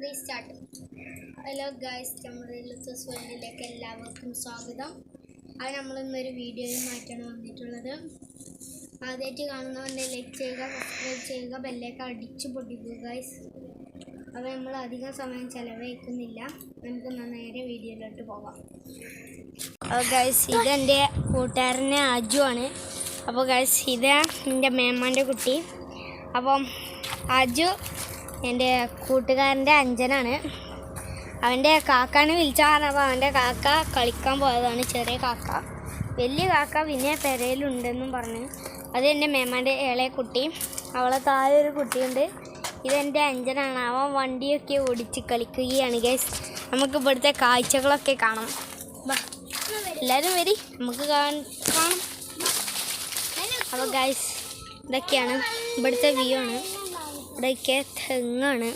3 start. Hello guys, നമ്മുടെ ലുത്തൂസ് വേൾഡിലേക്ക് എല്ലാവർക്കും സ്വാഗതം. അത് നമ്മളിന്നൊരു വീഡിയോയിൽ മാറ്റാണ് വന്നിട്ടുള്ളത്. ആദ്യമായിട്ട് കാണുന്നവരുടെ ലൈക്ക് ചെയ്യുക, സബ്സ്ക്രൈബ് ചെയ്യുക, ബെല്ലേക്ക് അടിച്ചു പൊട്ടിക്കുക ഗൈസ്. അപ്പോൾ നമ്മൾ അധികം സമയം ചിലവഴിക്കുന്നില്ല, നമുക്ക് നേരെ വീഡിയോയിലോട്ട് പോകാം. അപ്പോൾ ഗൈസ്, ഇതെൻ്റെ കൂട്ടുകാരനെ അജു ആണ്. അപ്പോൾ ഗൈസ്, ഇത് എൻ്റെ മേമാൻ്റെ കുട്ടി. അപ്പം അജു എൻ്റെ കൂട്ടുകാരൻ്റെ അഞ്ജനാണ്. അവൻ്റെ കാക്കാനെ വിളിച്ചാൽ പറഞ്ഞപ്പോൾ അവൻ്റെ കാക്ക കളിക്കാൻ പോയതാണ്. ചെറിയ കാക്ക, വലിയ കാക്ക പിന്നെ പെരയിലുണ്ടെന്നും പറഞ്ഞ്. അത് എൻ്റെ മേമാൻ്റെ ഇളയ കുട്ടി. അവളെ താഴെ ഒരു കുട്ടിയുണ്ട്. ഇതെൻ്റെ അഞ്ജനാണ്. അവൻ വണ്ടിയൊക്കെ ഓടിച്ച് കളിക്കുകയാണ് ഗൈസ്. നമുക്ക് ഇവിടുത്തെ കാഴ്ചകളൊക്കെ കാണാം. എല്ലാവരും വരി, നമുക്ക് കാണാം. അപ്പോൾ ഗൈസ്, ഇതൊക്കെയാണ് ഇവിടുത്തെ വ്യൂ ആണ്. ഇവിടെയൊക്കെ തെങ്ങാണ്.